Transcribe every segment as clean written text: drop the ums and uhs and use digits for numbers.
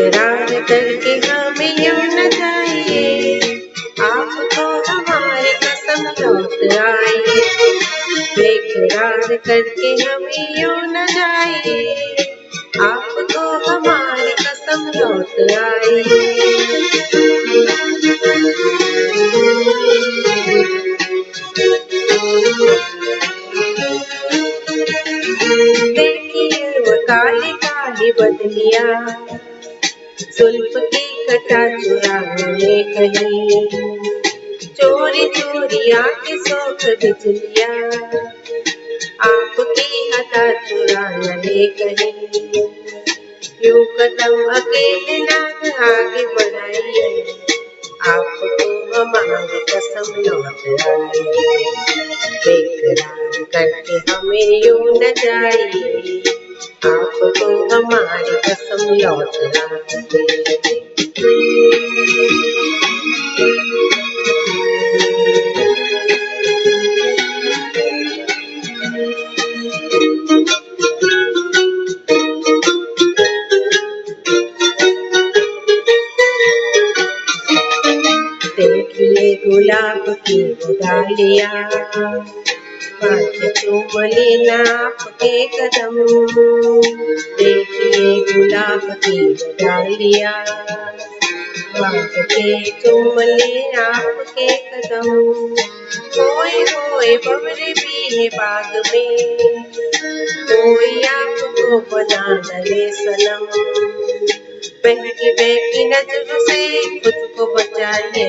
बेकरार करके हमें यूं न जाइए, आपको हमारी कसम लौट आइए। बेकरार करके हमें यूं न जाइए, आपको हमारी कसम लौट आइए। देखिए वो काली काली बदलिया, जुल्फ की कटा चुराने कहीं, चोरी चोरी आके सोख बिजलिया, आपकी हटा चुरा न ले कहीं। यूं कदम अकेले ना आगे बढ़ाइए, आपको हमारी कसम लौट आइए। बेकरार करके हमें यूं न जाइए, आपको हमारी कसम लौट आइए। देखिए गुलाब की डालिया, बाकी चूम लेना आपके कदम। देखिए गुलाब की डालिया, बाकी चूम लेना आपके कदम। कोई कोई बबरे भी है बाग में, कोई आपको बना न ले सनम। बहकी बहकी नजर से खुद को बचाइए,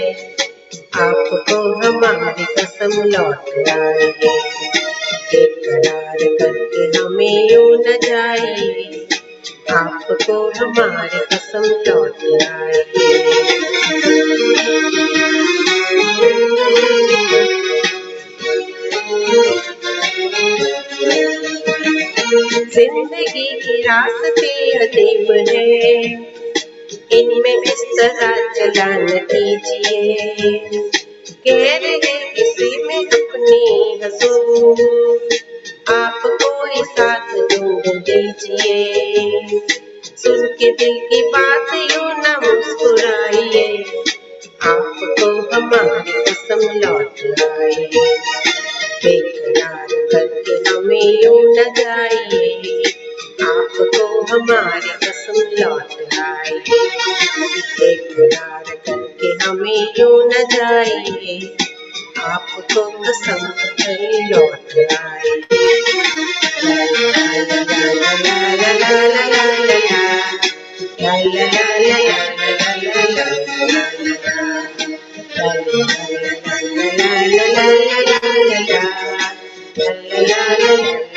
आपको हमारी कसम लौट आइए। बेकरार करके हमें यूं न जाइए, आपको हमारी कसम लौट आइए। जिंदगी के रास्ते अजीब है, इनमें इस तरह चलान कीजिए। कह रहे किसी में अपनी हंसूं, आप कोई साथ ढूंढ दीजिए। सुन के दिल की बात यूं न मुस्कुराइए, आपको हमारी कसम लौट आइए। बेकरार करके हमें यूं न जाइए, आपको हमारी कसम लौट आइए। बेकरार करके हमें यूं न जाइए, आपको कसम लौट आइए। ला ला ला ला ला ला ला ला ला ला ला ला ला ला ला ला।